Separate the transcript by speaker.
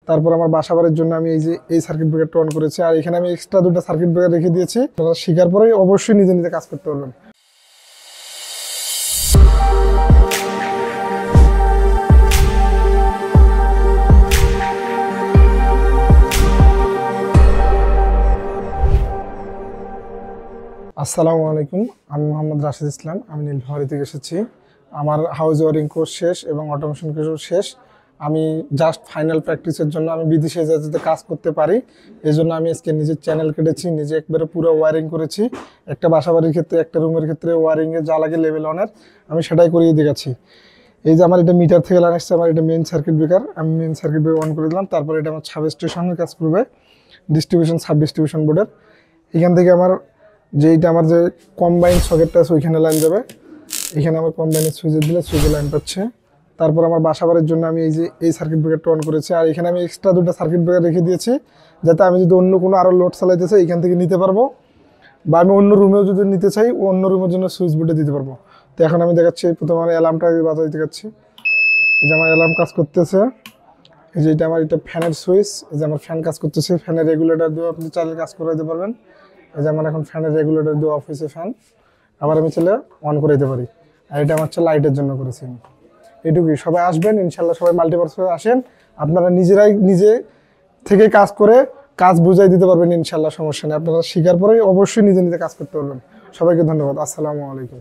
Speaker 1: তারপর আমার বাসাবাড়ির জন্য আমি এই যে এই সার্কিট ব্রেকারটা অন করেছি, আর এখানে আমি এক্সট্রা দুটো সার্কিট ব্রেকার রেখে দিয়েছি। আপনারা শেখার পরেই অবশ্যই নিজে নিজে কাজ করতে পারবেন। আসসালামু আলাইকুম, আমি মোহাম্মদ রাশিদ ইসলাম। আমি নীলফামারী থেকে এসেছি। আমার হাউস ওয়ারিং কোর্স শেষ এবং অটোমেশন কোর্স শেষ। আমি জাস্ট ফাইনাল প্র্যাকটিসের জন্য আমি বিদেশে যাতে কাজ করতে পারি, এই জন্য আমি আজকে নিজের চ্যানেল কেটেছি, নিজে একবারে পুরো ওয়ারিং করেছি। একটা বাসাবাড়ির ক্ষেত্রে, একটা রুমের ক্ষেত্রে ওয়ারিংয়ে যা লাগে লেভেল ওয়ানের আমি সেটাই করিয়ে দেখাচ্ছি। এই যে আমার এটা মিটার থেকে লাইন আসছে, আমার এটা মেন সার্কিট ব্রেকার। আমি মেন সার্কিট ব্রেকার অন করে দিলাম। তারপরে এটা আমার সাবস্টেশনের কাজ করবে, ডিস্ট্রিবিউশন সাব ডিস্ট্রিবিউশন বোর্ডের। এখান থেকে আমার আমার যে কম্বাইন সকেটটা আছে ওইখানে লাইন যাবে। এখানে আমার কম্বাইনের সুইচে দিলে সুইচে লাইন পাচ্ছে। তারপর আমার বাসাবাড়ির জন্য আমি এই যে এই সার্কিট ব্রেকারটা অন করেছি, আর এখানে আমি এক্সট্রা দুটো সার্কিট ব্রেকার রেখে দিয়েছি, যাতে আমি যদি অন্য কোনো আরও লোড চালাইতে চাই এখান থেকে নিতে পারবো, বা আমি অন্য রুমেও যদি নিতে চাই অন্য রুমের জন্য সুইচ বোর্ডে দিতে পারবো। তো এখন আমি দেখাচ্ছি, প্রথমে আমার অ্যালার্মটা বাজাই দেখাচ্ছি। এই যে আমার অ্যালার্ম কাজ করতেছে। এই যে আমার এটা ফ্যানের সুইচ। এই যে আমার ফ্যান কাজ করতেছে, ফ্যানের রেগুলেটর দিয়েও আপনি চাইলে কাজ করে দিতে পারবেন। এই যে আমার এখন ফ্যানের রেগুলেটর দিয়ে অফ হয়েছে ফ্যান, আবার আমি চলে অন করে দিতে পারি। আর এটা আমার লাইটের জন্য করেছি আমি। এটুকুই। সবাই আসবেন ইনশাল্লাহ, সবাই মাল্টিপারপাসে আসেন। আপনারা নিজেরাই নিজে থেকে কাজ করে কাজ বুঝাই দিতে পারবেন ইনশাল্লাহ, সমস্যা নেই। আপনারা শেখার পরেই অবশ্যই নিজে নিজে কাজ করতে পারবেন। সবাইকে ধন্যবাদ। আসসালামু আলাইকুম।